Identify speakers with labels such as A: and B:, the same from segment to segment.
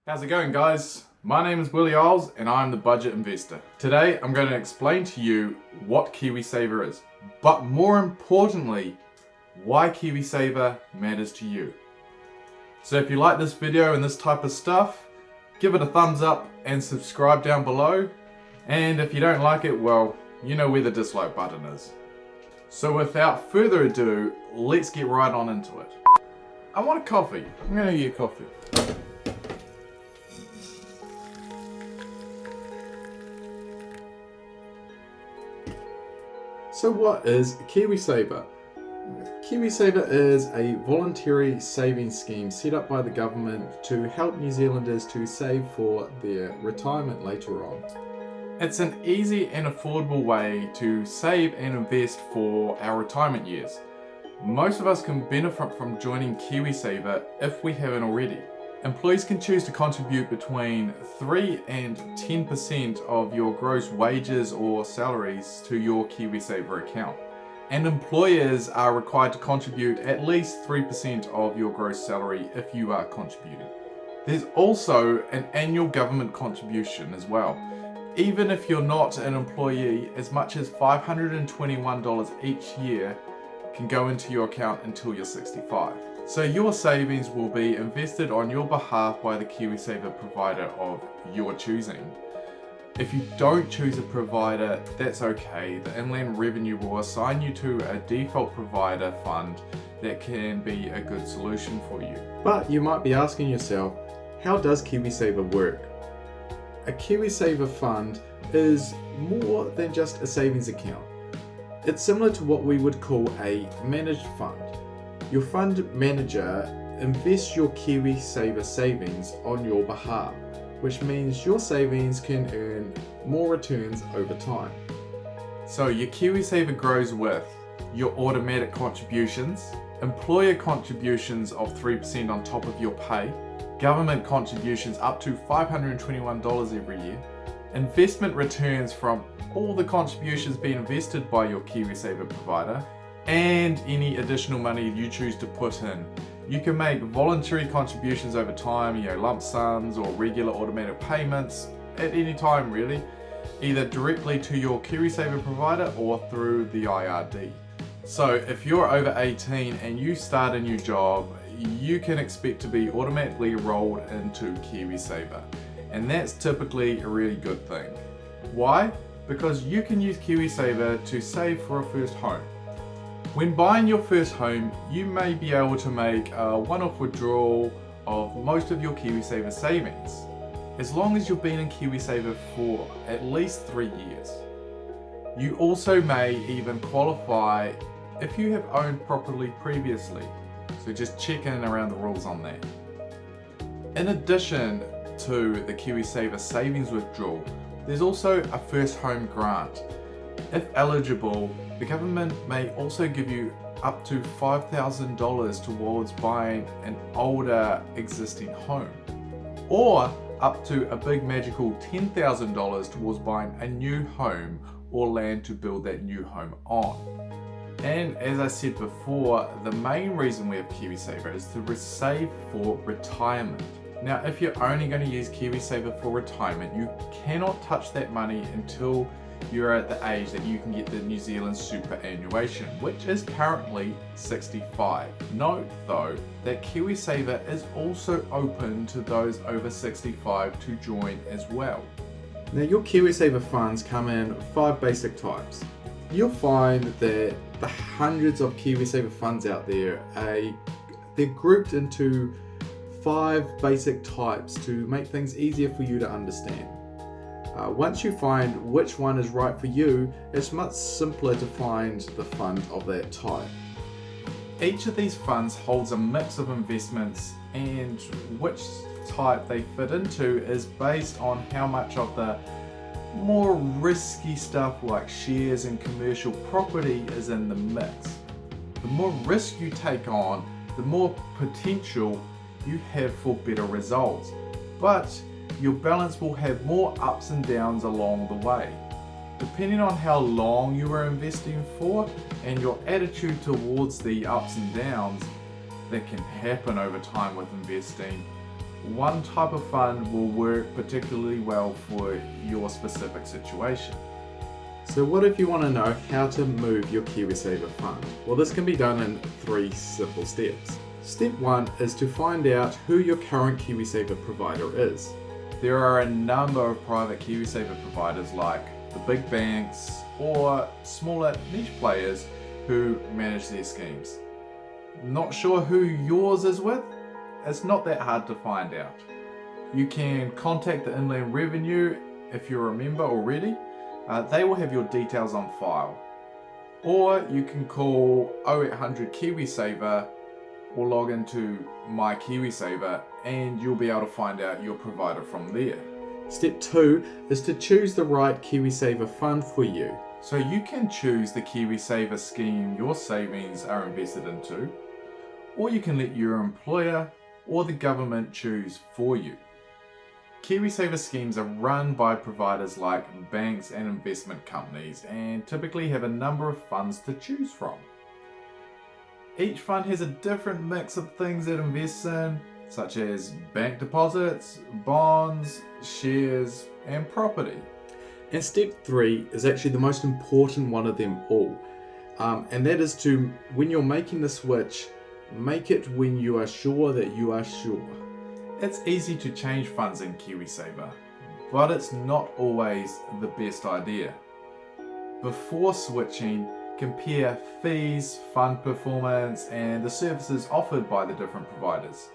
A: How's it going, guys? My name is Willie Isles and I'm the Budget Investor. Today I'm going to explain to you what Kiwisaver is, but more importantly, why Kiwisaver matters to you. So if you like this video and this type of stuff, give it a thumbs up and subscribe down below. And if you don't like it, well, you know where the dislike button is. So without further ado, let's get right on into it. I want a coffee. I'm going to get coffee. So what is Kiwisaver? Kiwisaver is a voluntary savings scheme set up by the government to help New Zealanders to save for their retirement later on. It's an easy and affordable way to save and invest for our retirement years. Most of us can benefit from joining Kiwisaver if we haven't already. Employees can choose to contribute between 3 and 10% of your gross wages or salaries to your Kiwisaver account. And employers are required to contribute at least 3% of your gross salary if you are contributing. There's also an annual government contribution as well. Even if you're not an employee, as much as $521 each year can go into your account until you're 65. So your savings will be invested on your behalf by the Kiwisaver provider of your choosing. If you don't choose a provider, that's okay. The Inland Revenue will assign you to a default provider fund that can be a good solution for you. But you might be asking yourself, how does Kiwisaver work? A Kiwisaver fund is more than just a savings account. It's similar to what we would call a managed fund. Your fund manager invests your Kiwisaver savings on your behalf, which means your savings can earn more returns over time. So your Kiwisaver grows with your automatic contributions, employer contributions of 3% on top of your pay, government contributions up to $521 every year, investment returns from all the contributions being invested by your Kiwisaver provider, and any additional money you choose to put in. You can make voluntary contributions over time, lump sums or regular automatic payments at any time really, either directly to your Kiwisaver provider or through the IRD. So if you're over 18 and you start a new job, you can expect to be automatically enrolled into Kiwisaver. And that's typically a really good thing. Why? Because you can use Kiwisaver to save for a first home. When buying your first home, you may be able to make a one-off withdrawal of most of your Kiwisaver savings, as long as you've been in Kiwisaver for at least 3 years. You also may even qualify if you have owned property previously, so just check in around the rules on that. In addition to the Kiwisaver savings withdrawal, there's also a first home grant. If eligible, the government may also give you up to $5,000 towards buying an older existing home, or up to a big magical $10,000 towards buying a new home or land to build that new home on. And as I said before, the main reason we have Kiwisaver is to save for retirement. Now, if you're only going to use Kiwisaver for retirement, you cannot touch that money until you're at the age that you can get the New Zealand superannuation, which is currently 65. Note though that Kiwisaver is also open to those over 65 to join as well. Now your Kiwisaver funds come in 5 basic types. You'll find that the hundreds of Kiwisaver funds out there, they're grouped into 5 basic types to make things easier for you to understand. Once you find which one is right for you, it's much simpler to find the fund of that type. Each of these funds holds a mix of investments, and which type they fit into is based on how much of the more risky stuff like shares and commercial property is in the mix. The more risk you take on, the more potential you have for better results, but your balance will have more ups and downs along the way. Depending on how long you are investing for and your attitude towards the ups and downs that can happen over time with investing, one type of fund will work particularly well for your specific situation. So what if you want to know how to move your Kiwisaver fund? Well, this can be done in 3 simple steps. Step 1 is to find out who your current Kiwisaver provider is. There are a number of private Kiwisaver providers like the big banks or smaller niche players who manage their schemes. Not sure who yours is with? It's not that hard to find out. You can contact the Inland Revenue if you're a member already. They will have your details on file. Or you can call 0800 Kiwisaver or log into My Kiwisaver and you'll be able to find out your provider from there. Step 2 is to choose the right Kiwisaver fund for you. So you can choose the Kiwisaver scheme your savings are invested into, or you can let your employer or the government choose for you. Kiwisaver schemes are run by providers like banks and investment companies and typically have a number of funds to choose from. Each fund has a different mix of things it invests in, such as bank deposits, bonds, shares, and property. And step 3 is actually the most important one of them all. And that is to, when you're making the switch, make it when you are sure that you are sure. It's easy to change funds in Kiwisaver, but it's not always the best idea. Before switching, compare fees, fund performance, and the services offered by the different providers.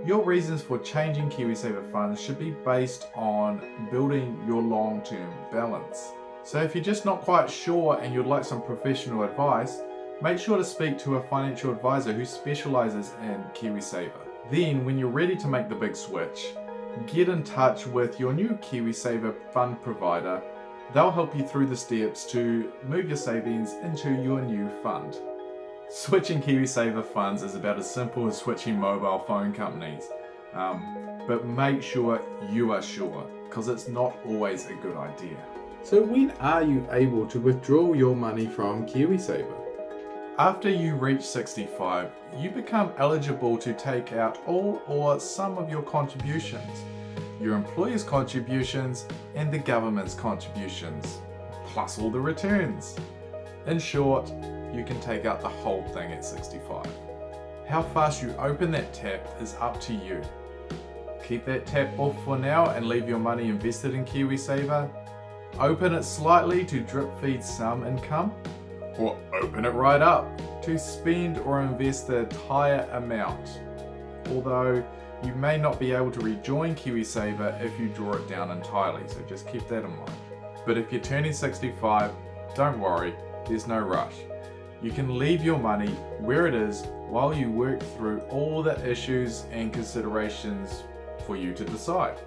A: Your reasons for changing Kiwisaver funds should be based on building your long-term balance. So if you're just not quite sure and you'd like some professional advice, make sure to speak to a financial advisor who specializes in Kiwisaver. Then, when you're ready to make the big switch, get in touch with your new Kiwisaver fund provider. They'll help you through the steps to move your savings into your new fund. Switching Kiwisaver funds is about as simple as switching mobile phone companies. But make sure you are sure, because it's not always a good idea. So when are you able to withdraw your money from Kiwisaver? After you reach 65, you become eligible to take out all or some of your contributions, your employer's contributions and the government's contributions, plus all the returns. In short, you can take out the whole thing at 65. How fast you open that tap is up to you. Keep that tap off for now and leave your money invested in Kiwisaver. Open it slightly to drip feed some income, or open it right up to spend or invest the entire amount. Although you may not be able to rejoin Kiwisaver if you draw it down entirely, so just keep that in mind. But if you're turning 65, don't worry, there's no rush. You can leave your money where it is while you work through all the issues and considerations for you to decide.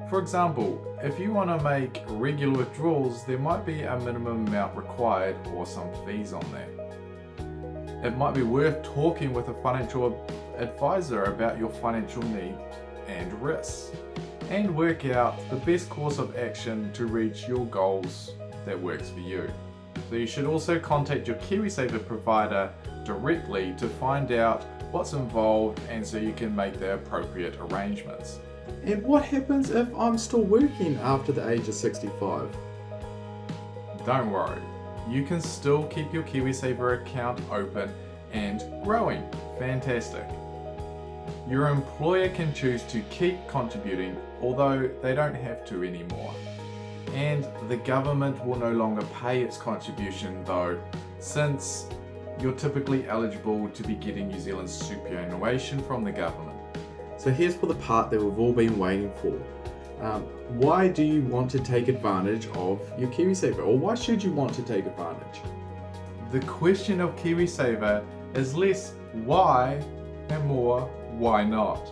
A: For example, if you want to make regular withdrawals, there might be a minimum amount required or some fees on that. It might be worth talking with a financial advisor about your financial needs and risks, and work out the best course of action to reach your goals that works for you. So you should also contact your Kiwisaver provider directly to find out what's involved and so you can make the appropriate arrangements. And what happens if I'm still working after the age of 65? Don't worry, you can still keep your Kiwisaver account open and growing. Fantastic. Your employer can choose to keep contributing, although they don't have to anymore. And the government will no longer pay its contribution though, since you're typically eligible to be getting New Zealand's superannuation from the government. So here's for the part that we've all been waiting for. Why do you want to take advantage of your Kiwisaver, or why should you want to take advantage? The question of Kiwisaver is less why and more why not,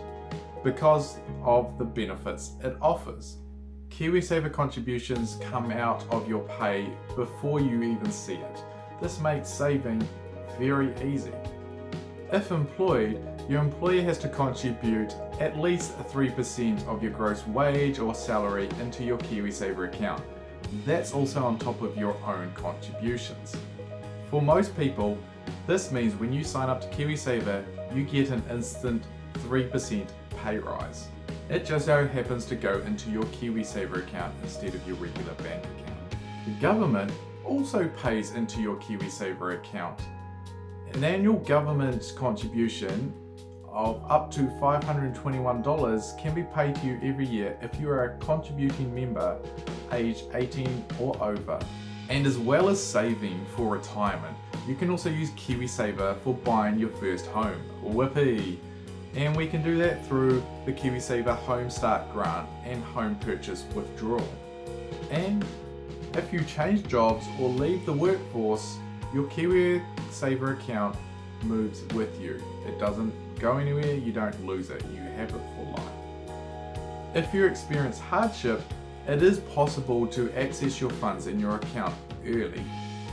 A: because of the benefits it offers. Kiwisaver contributions come out of your pay before you even see it. This makes saving very easy. If employed, your employer has to contribute at least 3% of your gross wage or salary into your Kiwisaver account. That's also on top of your own contributions. For most people, this means when you sign up to Kiwisaver, you get an instant 3% pay rise. It just so happens to go into your Kiwisaver account instead of your regular bank account. The government also pays into your Kiwisaver account. An annual government contribution of up to $521 can be paid to you every year if you are a contributing member aged 18 or over. And as well as saving for retirement, you can also use Kiwisaver for buying your first home. Whippy! And we can do that through the Kiwisaver Home Start Grant and Home Purchase Withdrawal. And if you change jobs or leave the workforce, your Kiwisaver account moves with you. It doesn't go anywhere, you don't lose it, you have it for life. If you experience hardship, it is possible to access your funds in your account early.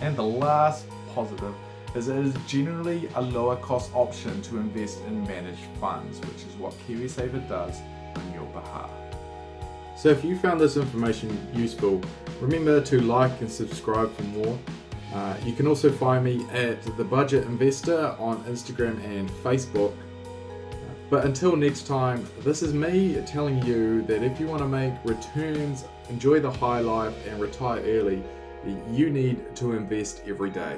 A: And the last positive is it is generally a lower cost option to invest in managed funds, which is what Kiwisaver does on your behalf. So if you found this information useful, remember to like and subscribe for more. You can also find me at The Budget Investor on Instagram and Facebook. But until next time, this is me telling you that if you want to make returns, enjoy the high life and retire early, you need to invest every day.